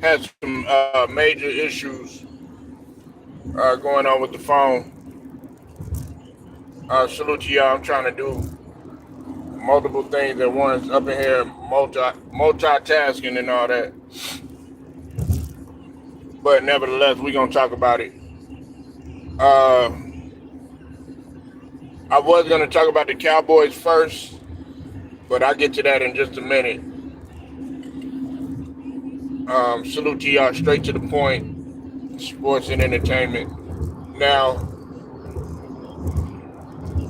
Had some major issues going on with the phone. Salute to y'all. I'm trying to do multiple things at once up in here, multitasking and all that. But nevertheless, we're gonna talk about it. Uh, I was gonna talk about the Cowboys first, but I'll get to that in just a minute. Salute to y'all, straight to the point, sports and entertainment. Now,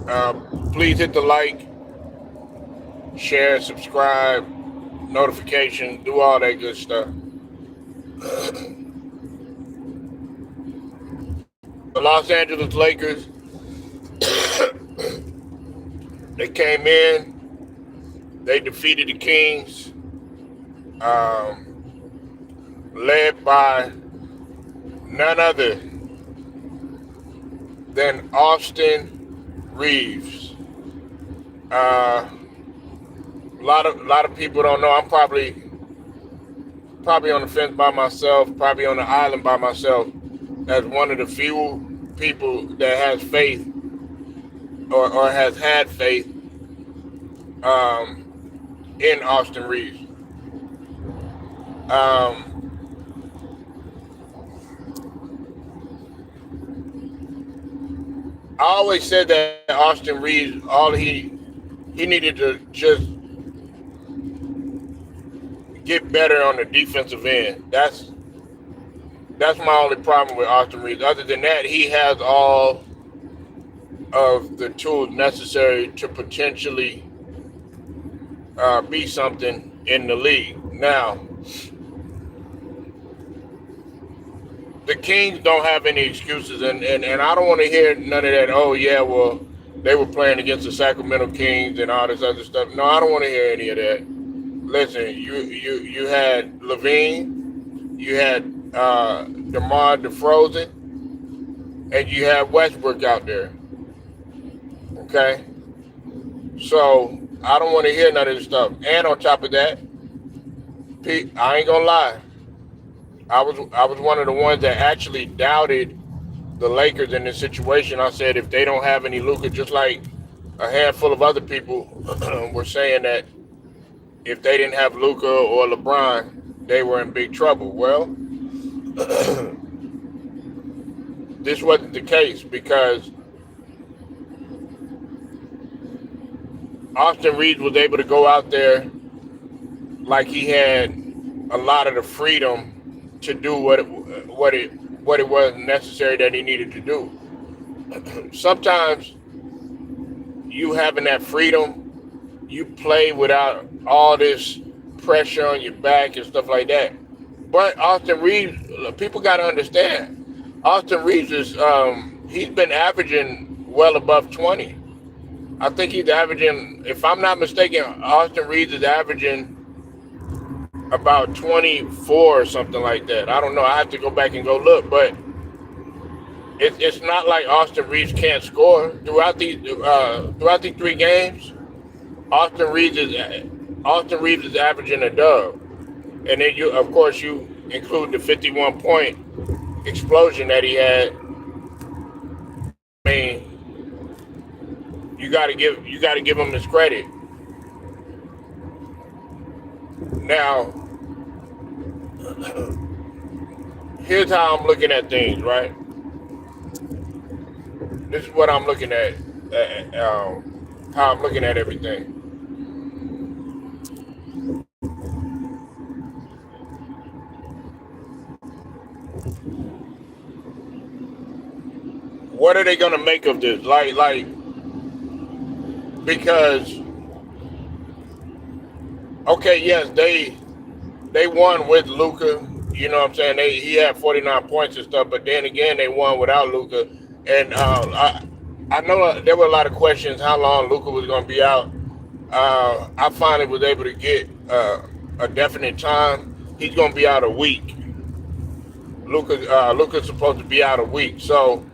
uh, please hit the like, share, subscribe, notifications, do all that good stuff. The Los Angeles Lakers, they came in, they defeated the Kings, led by none other than Austin Reaves. A lot of people don't know. I'm probably on the fence by myself, probably on the island by myself, as one of the few people that has faith or has had faith in Austin Reeves. Um, I always said that Austin Reeves, all he needed to just get better on the defensive end. That's my only problem with Austin Reeves. Other than that, he has all of the tools necessary to potentially be something in the league. Now, the Kings don't have any excuses, and I don't want to hear none of that. Oh yeah, well they were playing against the Sacramento Kings and all this other stuff. No, I don't want to hear any of that. Listen, you had Levine, you had DeMar DeFrozen, and you had Westbrook out there. Okay, so I don't want to hear none of this stuff. And on top of that, Pete, I ain't gonna lie. I was one of the ones that actually doubted the Lakers in this situation. I said if they don't have any Luka, just like a handful of other people were saying that if they didn't have Luka or LeBron, they were in big trouble. Well, this wasn't the case because Austin Reeves was able to go out there like he had a lot of the freedom to do what it was necessary that he needed to do. Sometimes you having that freedom, you play without all this pressure on your back and stuff like that. But Austin Reeves, people got to understand, Austin Reeves is he's been averaging well above 20. I think he's averaging, if I'm not mistaken, Austin Reeves is averaging about 24 or something like that. I don't know. I have to go back and go look, but it's not like Austin Reeves can't score throughout these 3 games. Austin Reeves is averaging a dub, and then you, of course, you include the 51-point explosion that he had. I mean, you got to give him his credit. Now, here's how I'm looking at things, right? This is what I'm looking at, how I'm looking at everything. What are they gonna make of this? Because okay, yes, they won with Luka. You know what I'm saying? He had 49 points and stuff, but then again, they won without Luka. And I know there were a lot of questions how long Luka was going to be out. I finally was able to get a definite time. He's going to be out a week. Luka's supposed to be out a week. So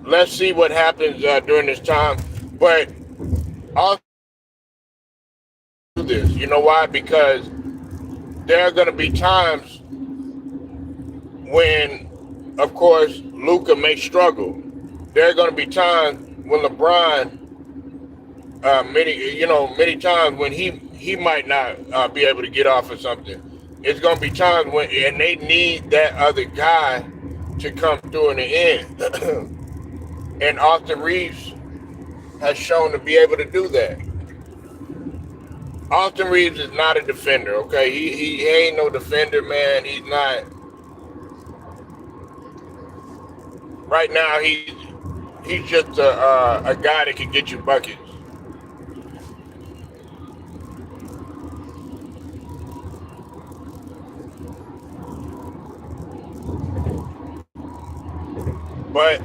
let's see what happens during this time. But also do this. You know why? Because there are going to be times when, of course, Luka may struggle. There are going to be times when LeBron, many times when he might not be able to get off or something. It's going to be times when, and they need that other guy to come through in the end. And Austin Reaves has shown to be able to do that. Austin Reaves is not a defender, okay? He ain't no defender, man. He's not. Right now, he's just a guy that can get you buckets. But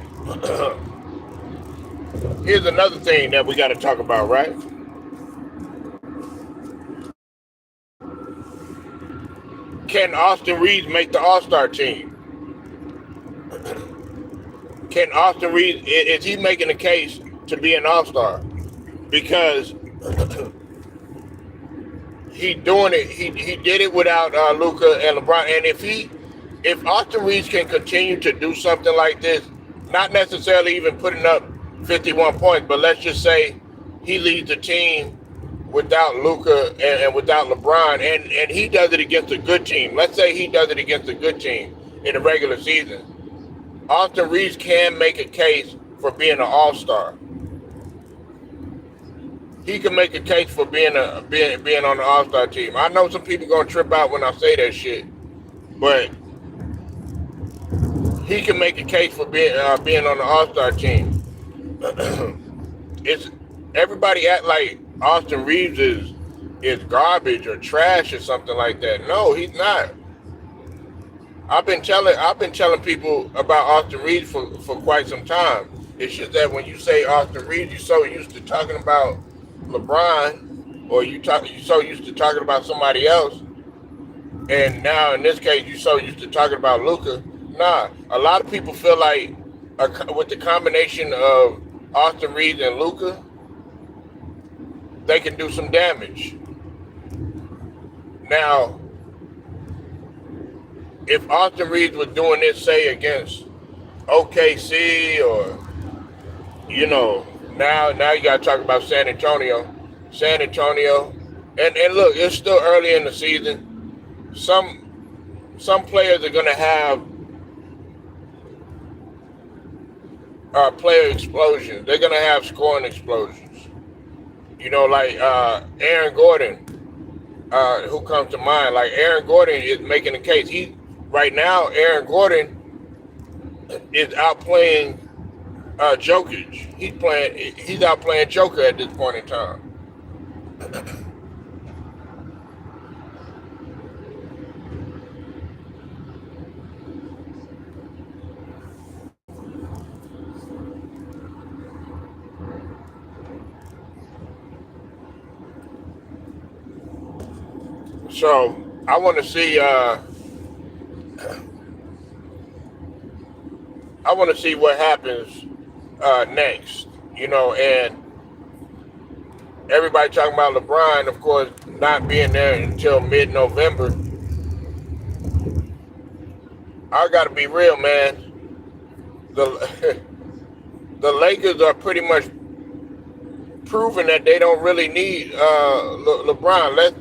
here's another thing that we got to talk about, right? Can Austin Reaves make the All-Star team? Can Austin Reaves, is he making a case to be an All-Star? Because he doing it. He did it without Luka and LeBron. And if Austin Reaves can continue to do something like this, not necessarily even putting up 51 points, but let's just say he leads the team without Luka and without LeBron, and he does it against a good team. Let's say he does it against a good team in the regular season. Austin Reaves can make a case for being an All-Star. He can make a case for being on the All-Star team. I know some people gonna trip out when I say that shit, but he can make a case for being on the All-Star team. It's everybody act like Austin Reaves is garbage or trash or something like that. No, he's not. I've been telling people about Austin Reaves for quite some time. It's just that when you say Austin Reaves, you're so used to talking about LeBron, or you're so used to talking about somebody else, and now in this case you're so used to talking about Luka. Nah, a lot of people feel like with the combination of Austin Reaves and Luka, they can do some damage. Now, if Austin Reaves was doing this, say, against OKC, or, now you got to talk about San Antonio. And look, it's still early in the season. Some players are going to have player explosions. They're going to have scoring explosions. Like Aaron Gordon, who comes to mind. Like Aaron Gordon is making a case. Right now, Aaron Gordon is outplaying Jokic. He's outplaying Joker at this point in time. So I want to see. I want to see what happens next. And everybody talking about LeBron, of course, not being there until mid-November. I got to be real, man. The Lakers are pretty much proving that they don't really need LeBron.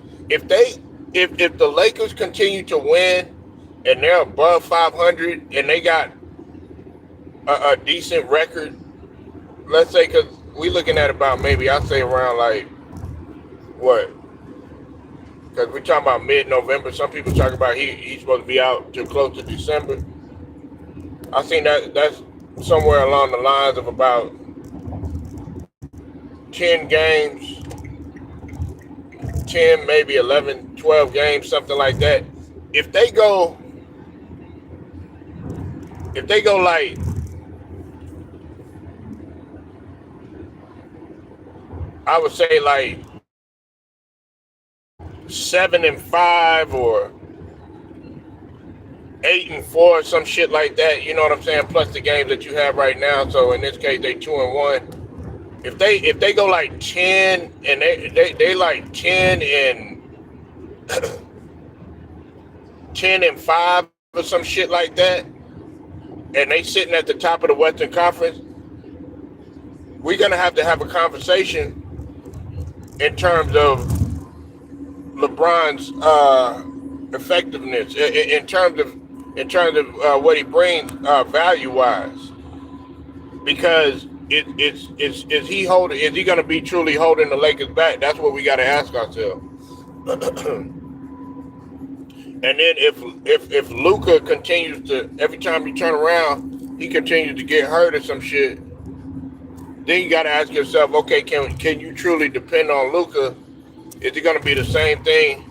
If the Lakers continue to win and they're above 500 and they got a decent record, let's say, because we looking at about maybe, I'd say around like, what? Because we're talking about mid-November. Some people talk about he's supposed to be out till close to December. I think that's somewhere along the lines of about 10 games, 10, maybe 11, 12 games, something like that. If they go like, I would say like 7-5 or 8-4, some shit like that. You know what I'm saying? Plus the games that you have right now. So in this case, they 2-1. If they go like 10 and they like 10 and 10-5 or some shit like that, and they sitting at the top of the Western Conference, we're gonna have to have a conversation in terms of LeBron's effectiveness, in terms of what he brings value wise, because is he holding? Is he gonna be truly holding the Lakers back? That's what we got to ask ourselves. And then if Luka continues to, every time you turn around, he continues to get hurt or some shit, then you got to ask yourself, okay, can you truly depend on Luka? Is it going to be the same thing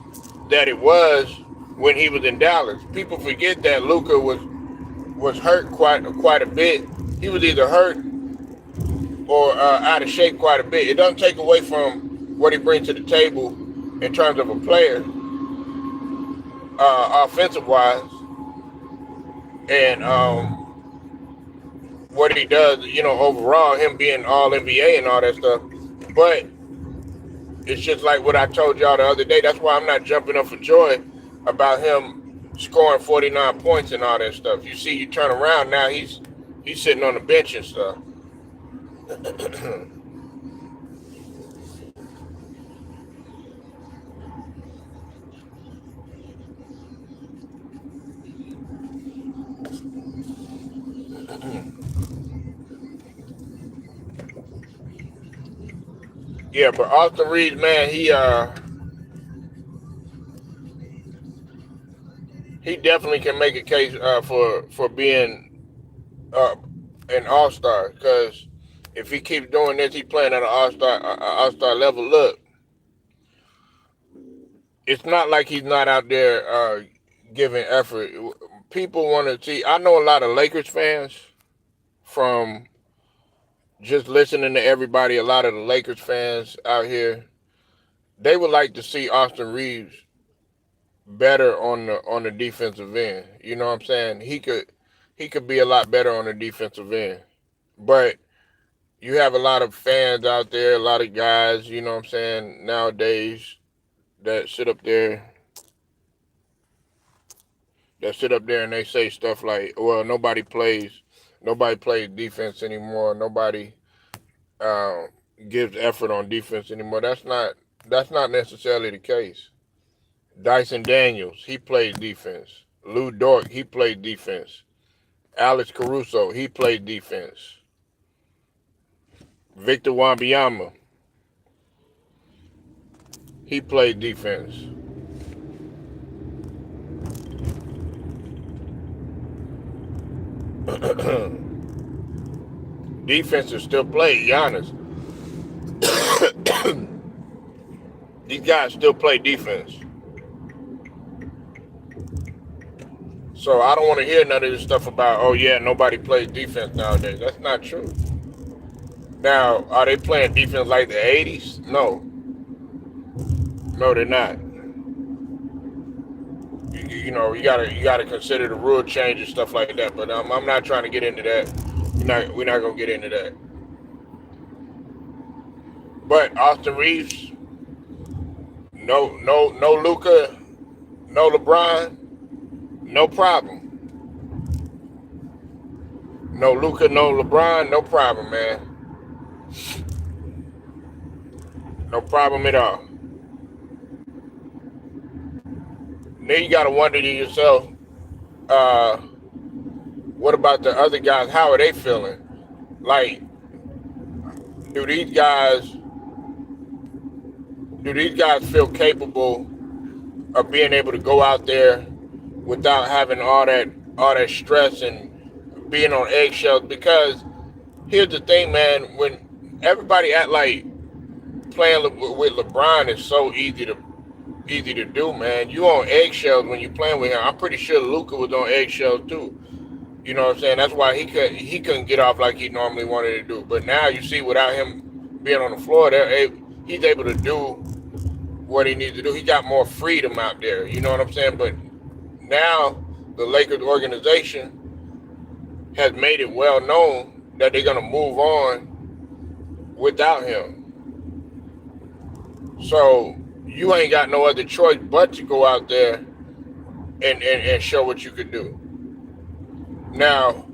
that it was when he was in Dallas? People forget that Luka was hurt quite a bit. He was either hurt or out of shape quite a bit. It doesn't take away from what he brings to the table in terms of a player. Offensive wise, and what he does, overall, him being all NBA and all that stuff. But it's just like what I told y'all the other day. That's why I'm not jumping up for joy about him scoring 49 points and all that stuff. You see, you turn around now, he's sitting on the bench and stuff. Yeah, but Austin Reaves, man, he definitely can make a case for being an all-star, because if he keeps doing this, he playing at an all-star level. Look, it's not like he's not out there giving effort. People want to see. I know a lot of Lakers fans from just listening to everybody. A lot of the Lakers fans out here, they would like to see Austin Reaves better on the defensive end. You know what I'm saying? He could be a lot better on the defensive end. But you have a lot of fans out there, a lot of guys, you know what I'm saying, nowadays that sit up there and they say stuff like, well, nobody plays defense anymore. Nobody gives effort on defense anymore. That's not necessarily the case. Dyson Daniels, he plays defense. Lou Dort, he played defense. Alex Caruso, he played defense. Victor Wembanyama, he played defense. Defense is still played, Giannis. These guys still play defense. So I don't want to hear none of this stuff about, oh yeah, nobody plays defense nowadays. That's not true. Now, are they playing defense like the 80s? No. No, they're not. You gotta consider the rule change and stuff like that. But I'm not trying to get into that. We're not gonna get into that. But Austin Reaves, no Luka, no LeBron, no problem. No Luka, no LeBron, no problem, man. No problem at all. Then you gotta wonder to yourself, what about the other guys? How are they feeling? Like, do these guys feel capable of being able to go out there without having all that stress and being on eggshells? Because here's the thing, man, when everybody act like playing with LeBron is so easy to do, man. You on eggshells when you playing with him. I'm pretty sure Luka was on eggshells too. You know what I'm saying? That's why he couldn't get off like he normally wanted to do. But now you see, without him being on the floor, he's able to do what he needs to do. He got more freedom out there. You know what I'm saying? But now the Lakers organization has made it well known that they're gonna move on without him. So you ain't got no other choice but to go out there and show what you could do. Now,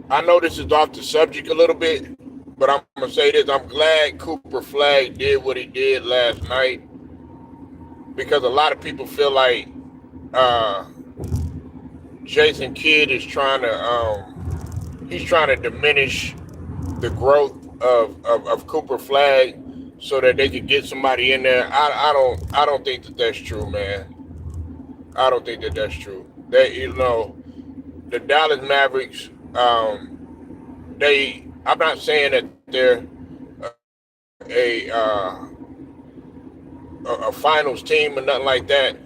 I know this is off the subject a little bit, but I'm gonna say this: I'm glad Cooper Flag did what he did last night, because a lot of people feel like uh, Jason Kidd is trying to he's trying to diminish the growth of Cooper Flag so that they could get somebody in there. I don't think that that's true, man. I don't think that that's true. The Dallas Mavericks, I'm not saying that they're a uh, a finals team or nothing like that,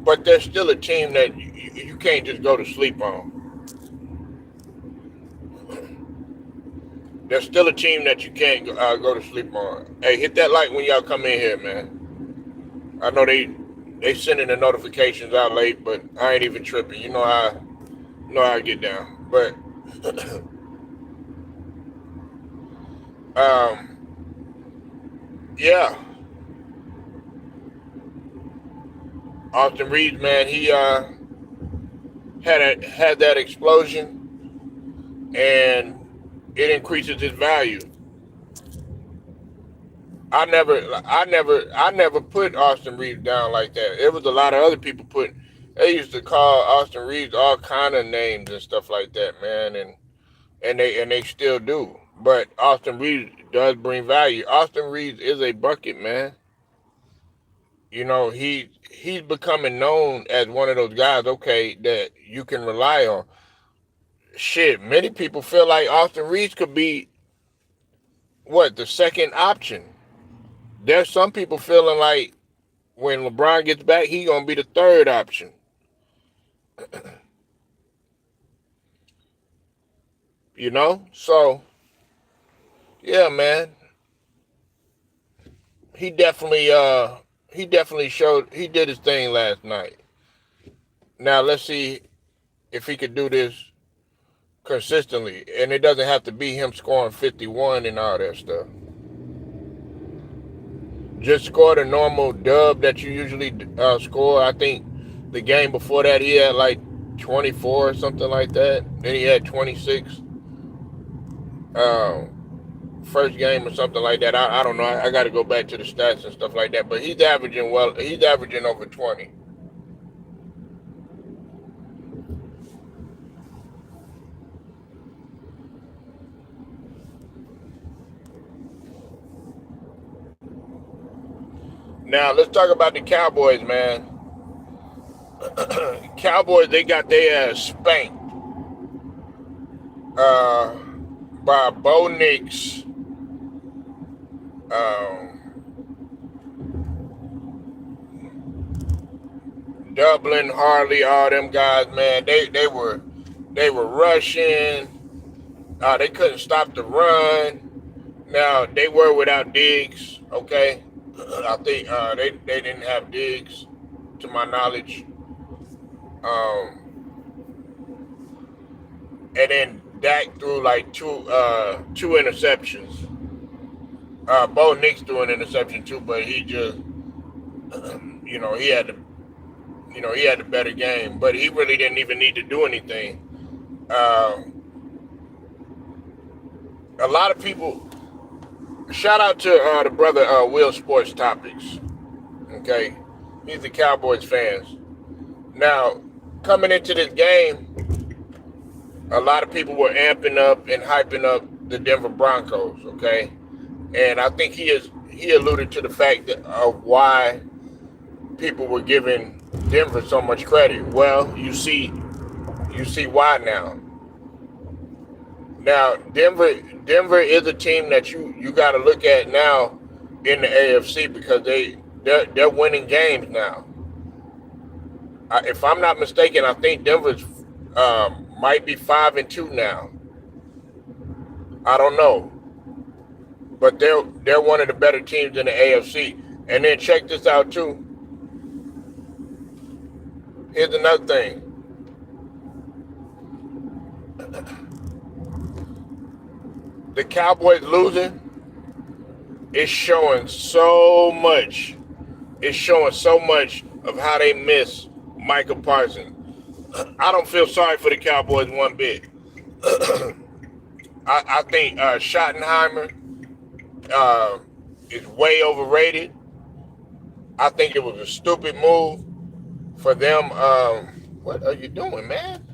but they're still a team that you can't just go to sleep on. They're still a team that you can't go to sleep on. Hey, hit that like when y'all come in here, man. I know they sending the notifications out late, but I ain't even tripping. You know how I get down. But um, yeah, Austin Reaves, man, he had that explosion, and it increases his value. I never put Austin Reaves down like that. It was a lot of other people put. They used to call Austin Reaves all kind of names and stuff like that, man, and they still do. But Austin Reaves does bring value. Austin Reaves is a bucket, man. He's becoming known as one of those guys, okay, that you can rely on. Shit, many people feel like Austin Reaves could be the second option. There's some people feeling like when LeBron gets back, he gonna be the third option. So yeah, man, he definitely showed he did his thing last night. Now let's see if he could do this consistently, and it doesn't have to be him scoring 51 and all that stuff. Just score the normal dub that you usually score. I think the game before that he had like 24 or something like that. Then he had 26. First game or something like that. I don't know. I got to go back to the stats and stuff like that. But he's averaging He's averaging over 20. Now let's talk about the Cowboys, man. Cowboys, they got their ass spanked by Bo Nix, um, Dublin, Harley, all them guys, man. They were rushing. They couldn't stop the run. Now they were without Diggs. Okay, I think they didn't have Diggs, to my knowledge. Um, and then Dak threw like two interceptions. Bo Nix threw an interception too, but he just he had the better game, but he really didn't even need to do anything. A lot of people shout out to the brother Will Sports Topics. Okay, he's the Cowboys fans. Now coming into this game, a lot of people were amping up and hyping up the Denver Broncos. Okay, and I think he alluded to the fact of why people were giving Denver so much credit. Well, you see why now. Now Denver is a team that you got to look at now in the AFC, because they're winning games now. If I'm not mistaken, I think Denver's might be 5-2 now. I don't know, but they're one of the better teams in the AFC. And then check this out too. Here's another thing. The Cowboys losing is showing so much is showing so much of how they miss Michael Parsons. I don't feel sorry for the Cowboys one bit. I think Schottenheimer is way overrated. I think it was a stupid move for them. What are you doing, man?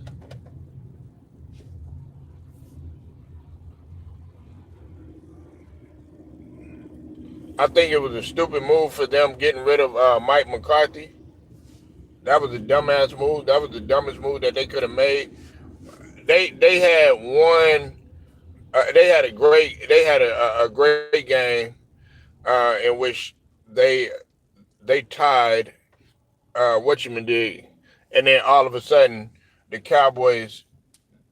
I think it was a stupid move for them getting rid of Mike McCarthy. That was a dumbass move. That was the dumbest move that they could have made. They had one. They had a great game in which they they tied whatchamajig, and then all of a sudden the Cowboys,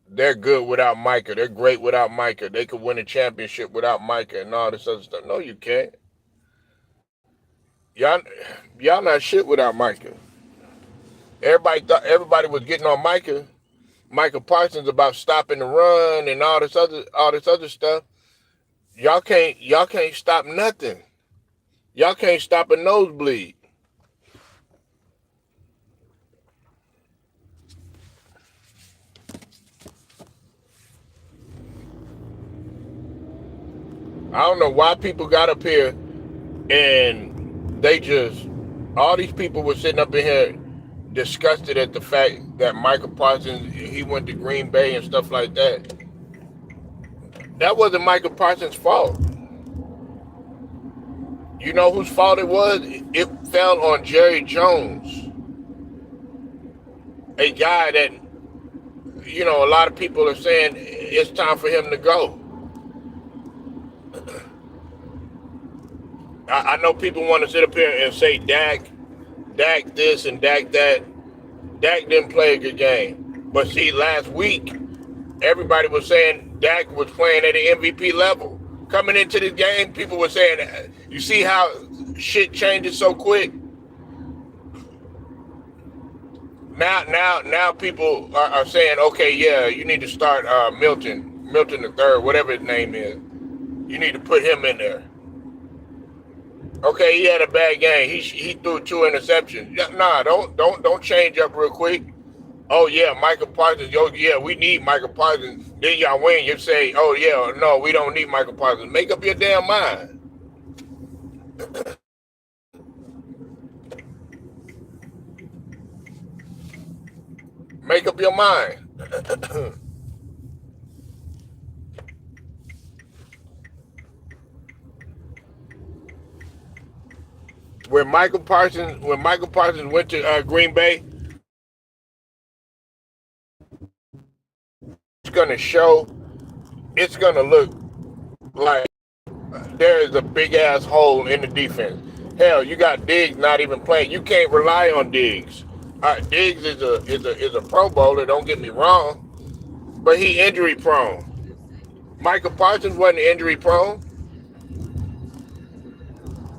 they're good without Micah. They're great without Micah. They could win a championship without Micah and all this other stuff. No, you can't. Y'all, y'all not shit without Micah. Everybody was getting on Micah Parsons about stopping the run and all this other stuff. Y'all can't stop nothing. Y'all can't stop a nosebleed. I don't know why people got up here and they just, all these people were sitting up in here disgusted at the fact that Michael Parsons, he went to Green Bay and stuff like that. That wasn't Michael Parsons' fault. You know whose fault it was? It fell on Jerry Jones, a guy that, a lot of people are saying it's time for him to go. I know people want to sit up here and say Dak this and Dak that. Dak didn't play a good game. But see, last week, everybody was saying Dak was playing at an MVP level. Coming into this game, people were saying, you see how shit changes so quick? Now people are saying, okay, yeah, you need to start Milton the third, whatever his name is. You need to put him in there. Okay, he had a bad game. He threw 2 interceptions. Nah, don't change up real quick. Oh yeah, Michael Parsons. Oh yeah, we need Michael Parsons. Then y'all win. You say, oh yeah, no, we don't need Michael Parsons. Make up your damn mind. Make up your mind. When Michael Parsons went to Green Bay, it's gonna look like there is a big ass hole in the defense. Hell, you got Diggs not even playing. You can't rely on Diggs. Diggs is a Pro Bowler. Don't get me wrong, but he injury prone. Michael Parsons wasn't injury prone.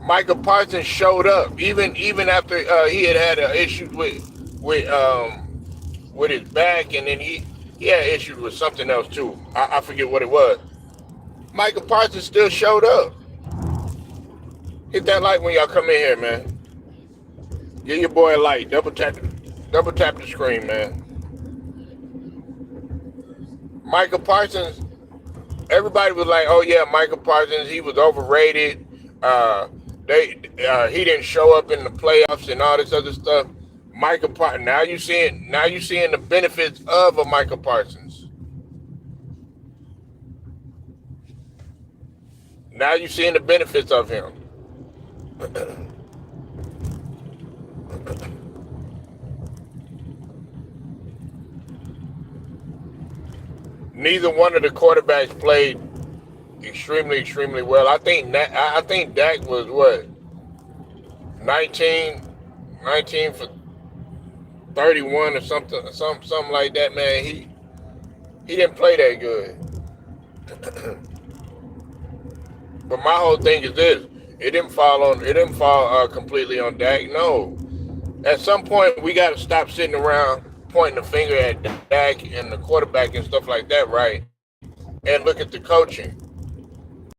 Michael Parsons showed up even after he had issues with his back, and then he had issues with something else too. I forget what it was. Michael Parsons still showed up. Hit that like when y'all come in here, man. Give your boy a like. Double tap the screen, man. Michael Parsons. Everybody was like, "Oh yeah, Michael Parsons. He was overrated. He didn't show up in the playoffs and all this other stuff." Michael Parsons. Now you seeing the benefits of a Michael Parsons. Now you seeing the benefits of him. Neither one of the quarterbacks played extremely well. I think Dak was what, 19 for 31 or something like that. Man, he didn't play that good. But my whole thing is this: it didn't fall completely on Dak. No, at some point we got to stop sitting around pointing the finger at Dak and the quarterback and stuff like that, right? And look at the coaching.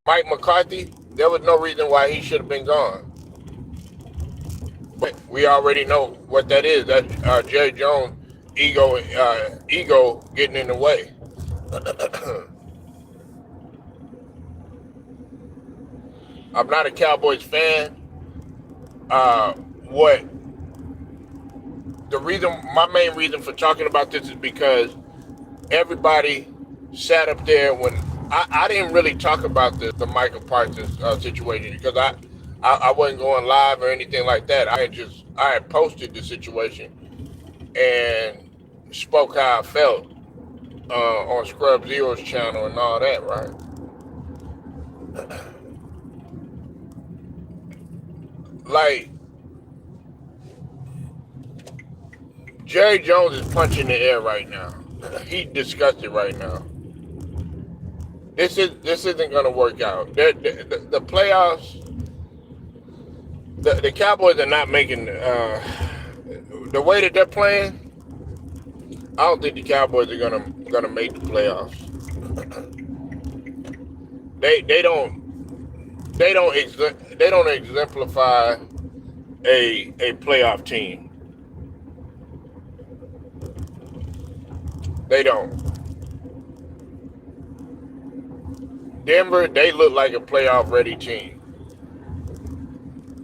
Mike McCarthy, there was no reason why he should have been gone. But we already know what that is. That Jerry Jones ego getting in the way. I'm not a Cowboys fan. What the reason? My main reason for talking about this is because everybody sat up there when I didn't really talk about the Michael Parsons situation because I wasn't going live or anything like that. I had posted the situation and spoke how I felt on Scrub Zero's channel and all that, right? Like Jerry Jones is punching the air right now. He's disgusted right now. This isn't going to work out. The playoffs, the Cowboys are not making the way that they're playing. I don't think the Cowboys are gonna make the playoffs. They don't exemplify a playoff team. They don't. Denver, they look like a playoff ready team.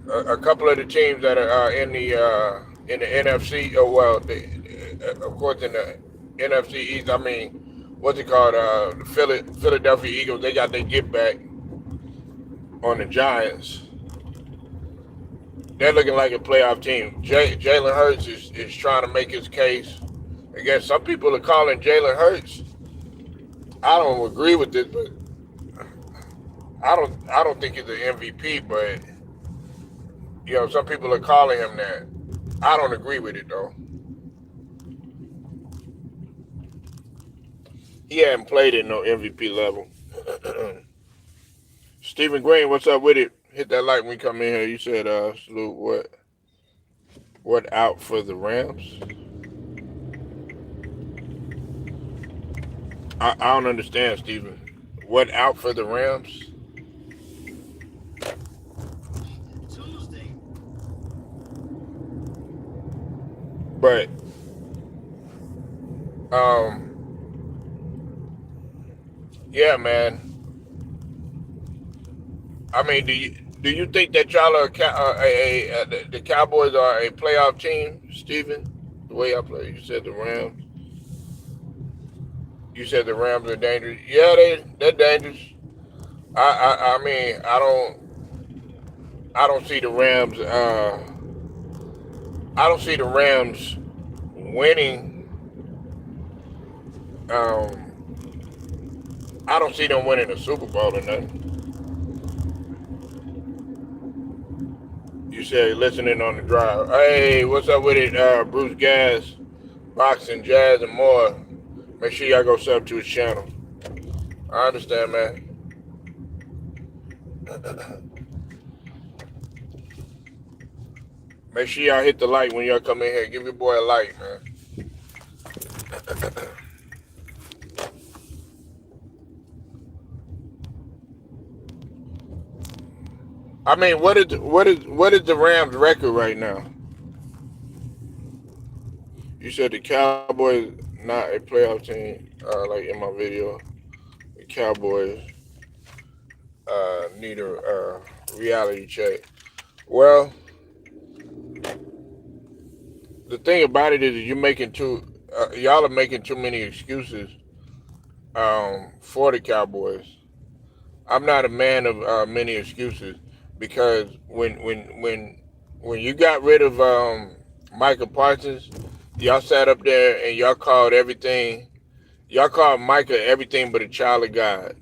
A couple of the teams that are in the NFC, of course in the NFC East. I mean, what's it called? The Philadelphia Eagles. They got their get back on the Giants. They're looking like a playoff team. Jalen Hurts is trying to make his case. Again, some people are calling Jalen Hurts. I don't agree with this, but I don't think he's an MVP. But some people are calling him that. I don't agree with it though. He hadn't played at no MVP level. Stephen Green, what's up with it? Hit that like when we come in here. You said, salute what out for the Rams? I don't understand, Stephen. What out for the Rams? But yeah, man. I mean, do you think that y'all are the Cowboys are a playoff team, Stephen? The way I play, you said the Rams. You said the Rams are dangerous. Yeah, they're dangerous. I mean, I don't see the Rams. I don't see the Rams winning. I don't see them winning a Super Bowl or nothing. You said listening on the drive. Hey, what's up with it? Bruce Gas, boxing, jazz, and more. Make sure y'all go sub to his channel. I understand, man. Make sure y'all hit the like when y'all come in here. Give your boy a like, man. I mean, what is the Rams' record right now? You said the Cowboys not a playoff team, like in my video. The Cowboys need a reality check. Well, the thing about it is you're making y'all are making too many excuses for the Cowboys. I'm not a man of many excuses because when you got rid of Michael Parsons, y'all sat up there and y'all called everything. Y'all called Micah everything but a child of God.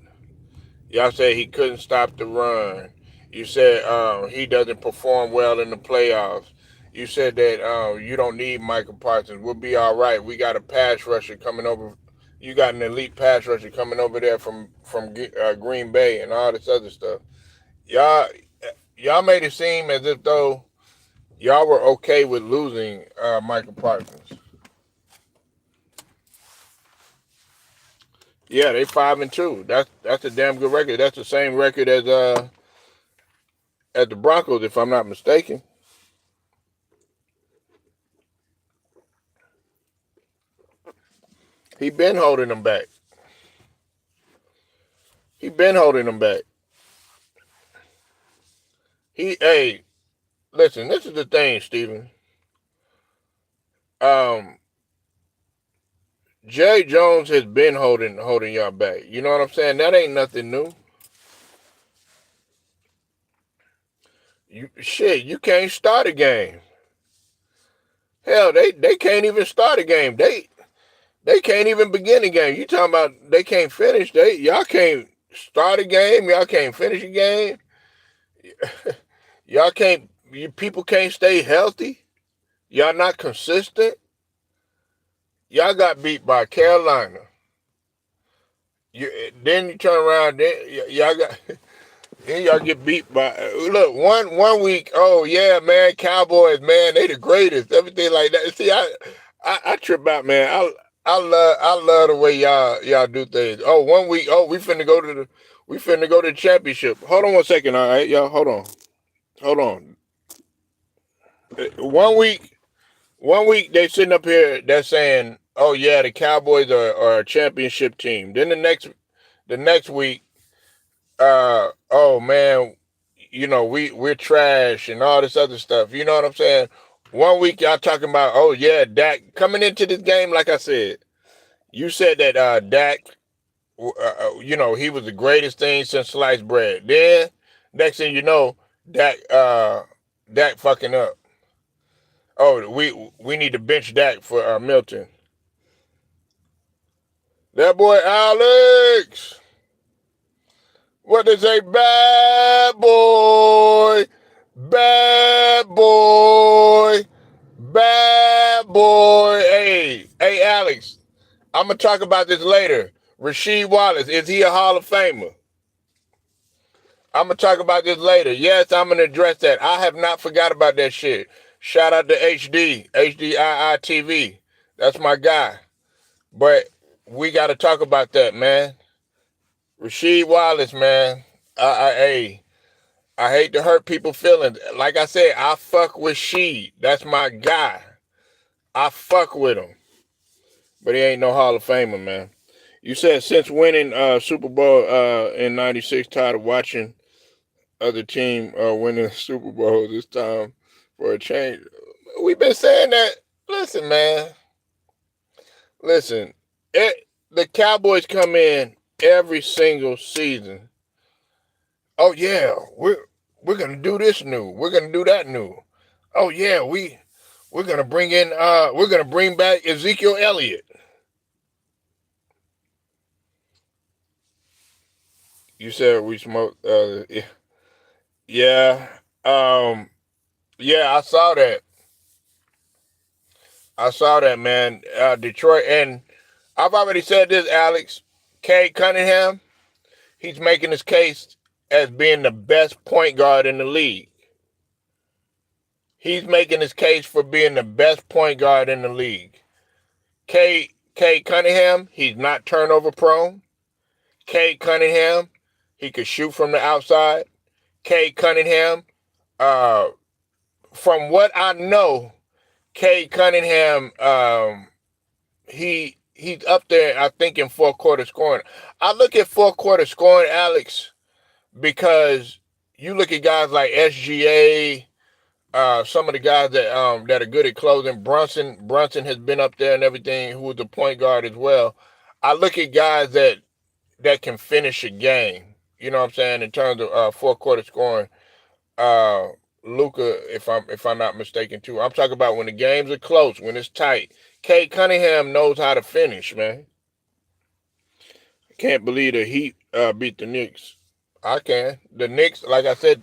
Y'all said he couldn't stop the run. You said he doesn't perform well in the playoffs. You said that you don't need Michael Parsons. We'll be all right. We got a pass rusher coming over. You got an elite pass rusher coming over there from Green Bay and all this other stuff. Y'all made it seem as if though y'all were okay with losing Michael Parsons. Yeah, they 5-2. That's a damn good record. That's the same record as the Broncos, if I'm not mistaken. He been holding them back. He been holding them back. Hey, listen, this is the thing, Steven. Um, Jay Jones has been holding y'all back. You know what I'm saying? That ain't nothing new. You can't start a game. Hell, they can't even start a game. They can't even begin a game. You talking about they can't finish? Y'all can't start a game. Y'all can't finish a game. Y'all can't. You people can't stay healthy. Y'all not consistent. Y'all got beat by Carolina. Then you turn around. Then y'all got. Then y'all get beat by look one week. Oh yeah, man, Cowboys, man, they the greatest. Everything like that. See, I trip out, man. I love the way y'all do things. Oh, one week. Oh, we finna go to the championship. Hold on 1 second, all right, y'all. Hold on. 1 week. 1 week they sitting up here. They're saying, oh yeah, the Cowboys are a championship team. Then the next week, oh man, we're trash and all this other stuff. You know what I'm saying? 1 week y'all talking about, oh yeah, Dak coming into this game. Like I said, you said that Dak, he was the greatest thing since sliced bread. Then next thing you know, Dak fucking up. Oh, we need to bench Dak for Milton. That boy Alex. What they say? Bad boy. Bad boy. Bad boy. Hey, Alex. I'm going to talk about this later. Rasheed Wallace, is he a Hall of Famer? I'm going to talk about this later. Yes, I'm going to address that. I have not forgot about that shit. Shout out to HDII TV. That's my guy. But we got to talk about that, man. Rasheed Wallace, man. I hate to hurt people's feelings. Like I said, I fuck with Sheed. That's my guy. I fuck with him. But he ain't no Hall of Famer, man. You said since winning Super Bowl in '96, tired of watching other team winning the Super Bowl this time for a change. We've been saying that. Listen, man. Listen. The Cowboys come in every single season. Oh yeah, we're gonna do this new. We're gonna do that new. Oh yeah, we're gonna bring back Ezekiel Elliott. You said we smoked. Yeah. Yeah, I saw that. I saw that, man. Detroit, and I've already said this, Alex. Cade Cunningham, he's making his case as being the best point guard in the league. He's making his case for being the best point guard in the league. Cade Cunningham, he's not turnover prone. Cade Cunningham, he could shoot from the outside. Cade Cunningham, uh, from what I know, Cade Cunningham, he's up there, I think, in fourth quarter scoring. I look at fourth quarter scoring, Alex, because you look at guys like SGA, some of the guys that are good at closing. Brunson has been up there and everything, who was the point guard as well. I look at guys that can finish a game. You know what I'm saying, in terms of fourth quarter scoring. Uh, Luka, if I'm not mistaken, too. I'm talking about when the games are close, when it's tight. Cade Cunningham knows how to finish, man. Can't believe the Heat beat the Knicks. I can. The Knicks, like I said,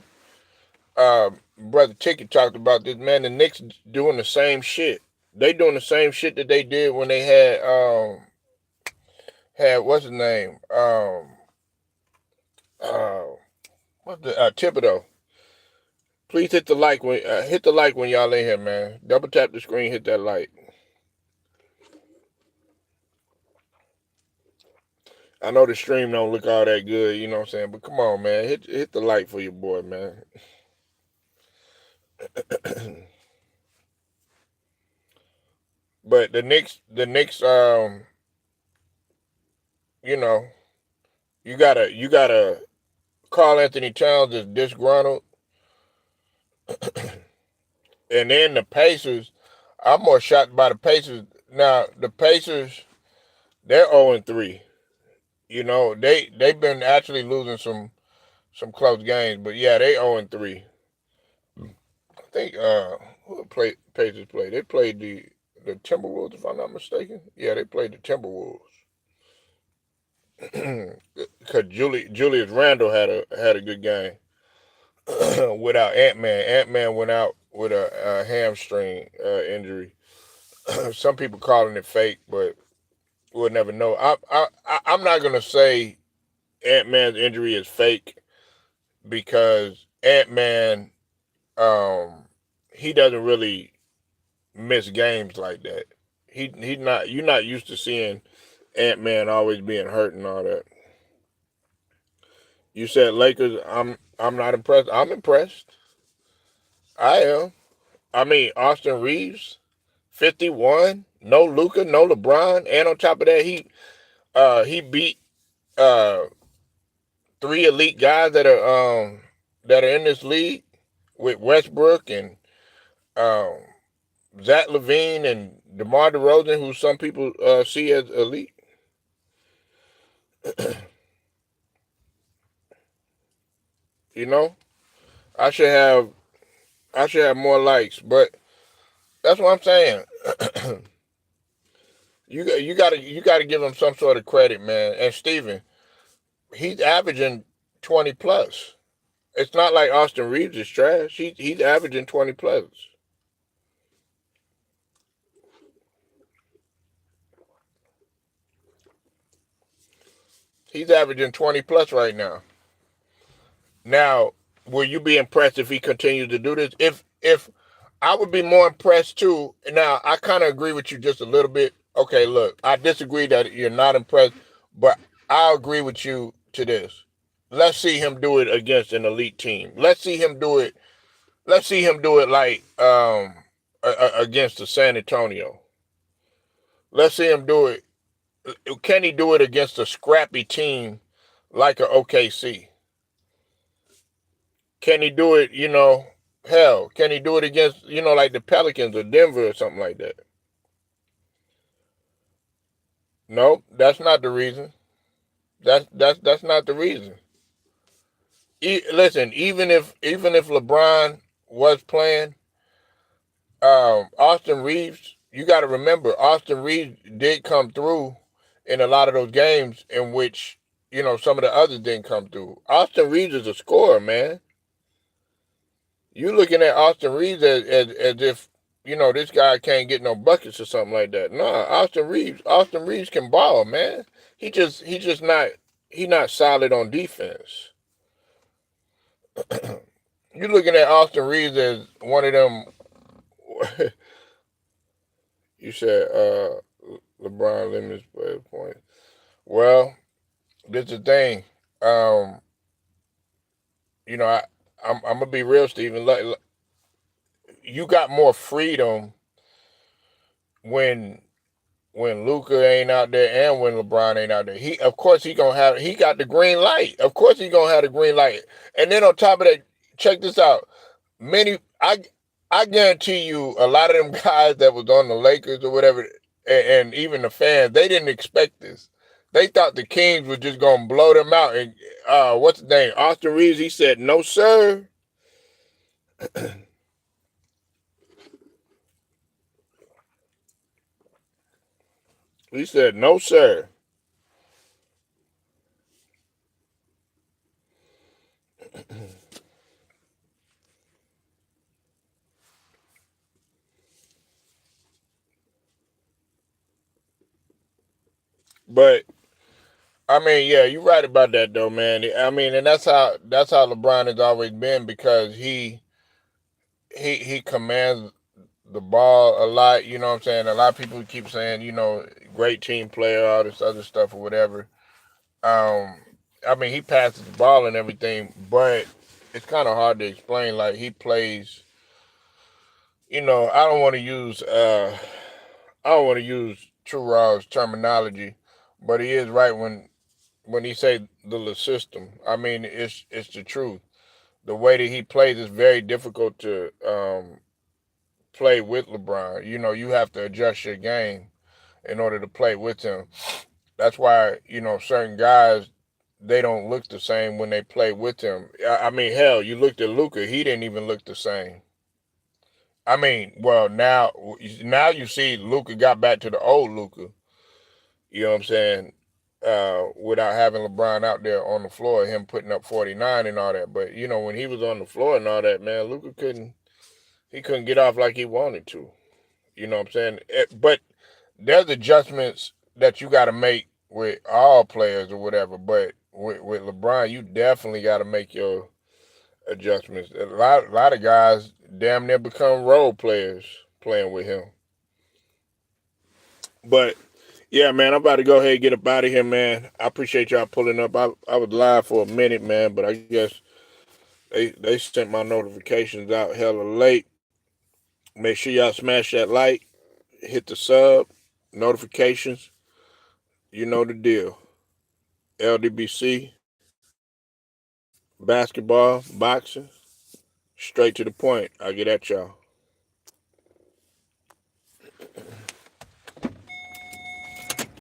Brother Ticket talked about this, man. The Knicks doing the same shit. They doing the same shit that they did when they had what's his name? Uh what's the Thibodeau. Please hit the like when y'all in here, man. Double tap the screen, hit that like. I know the stream don't look all that good, you know what I'm saying? But come on, man. Hit the like for your boy, man. But the Knicks, you know, you gotta Carl Anthony Towns is disgruntled, and then the Pacers. I'm more shocked by the Pacers. Now the Pacers, they're 0-3. They've been actually losing some close games, but yeah, they 0-3. I think who Pacers played? They played the Timberwolves, if I'm not mistaken. Yeah, they played the Timberwolves. Because Julius Randle had a good game without Ant Man. Ant Man went out with a hamstring injury. Some people calling it fake, but we'll never know. I'm not gonna say Ant Man's injury is fake because Ant Man he doesn't really miss games like that. He's not you're not used to seeing Ant Man always being hurt and all that. You said Lakers. I'm not impressed. I'm impressed. I am. I mean Austin Reaves, 51. No Luka, no LeBron, and on top of that, he beat uh three elite guys that are in this league with Westbrook and um Zach Levine and DeMar DeRozan, who some people see as elite. You know, I should have I should have more likes, but that's what I'm saying. You gotta give him some sort of credit, man. And Steven, he's averaging 20 plus. It's not like Austin Reeves is trash. He's averaging 20 plus. He's averaging 20 plus right now. Now, will you be impressed if he continues to do this? If I would be more impressed too. Now, I kind of agree with you just a little bit. Okay, look, I disagree that you're not impressed, but I'll agree with you to this. Let's see him do it against an elite team. Let's see him do it. Let's see him do it like against the San Antonio. Let's see him do it. Can he do it against a scrappy team like a OKC? Can he do it, hell, can he do it against, like the Pelicans or Denver or something like that? No, that's not the reason. That's not the reason. Listen, even if LeBron was playing, Austin Reeves, you got to remember, Austin Reeves did come through in a lot of those games in which some of the others didn't come through. Austin Reeves is a scorer, man. You looking at Austin Reeves as if this guy can't get no buckets or something like that. Nah, Austin Reeves can ball, man. He just not solid on defense. You looking at Austin Reeves as one of them. You said LeBron limits play points. Well, this is the thing. Um, I'm gonna be real, Steven. You got more freedom when Luka ain't out there and when LeBron ain't out there. Of course he got the green light. Of course he gonna have the green light. And then on top of that, check this out. Many I guarantee you a lot of them guys that was on the Lakers or whatever, and even the fans, they didn't expect this. They thought the Kings were just gonna blow them out. And what's his name? Austin Reeves, he said, no, sir. He said, no, sir. But I mean, yeah, you're right about that though, man. I mean, and that's how LeBron has always been because he commands the ball a lot. You know what I'm saying? A lot of people keep saying, great team player, all this other stuff or whatever. Um, I mean, he passes the ball and everything, but it's kind of hard to explain. Like he plays, I don't want to use I don't want to use True Raw's terminology, but he is right when he say the system. I mean, it's the truth. The way that he plays is very difficult to play with LeBron. You know, you have to adjust your game in order to play with him. That's why certain guys they don't look the same when they play with him. I mean, hell, you looked at Luka; he didn't even look the same. I mean, well, now you see Luka got back to the old Luka. You know what I'm saying? Without having LeBron out there on the floor, him putting up 49 and all that. But when he was on the floor and all that, man, Luka couldn't get off like he wanted to. You know what I'm saying? But there's adjustments that you got to make with all players or whatever. But with LeBron, you definitely got to make your adjustments. A lot of guys damn near become role players playing with him. But yeah, man, I'm about to go ahead and get up out of here, man. I appreciate y'all pulling up. I was live for a minute, man, but I guess they sent my notifications out hella late. Make sure y'all smash that like, hit the sub, notifications. You know the deal. LDBC, basketball, boxing, straight to the point. I get at y'all.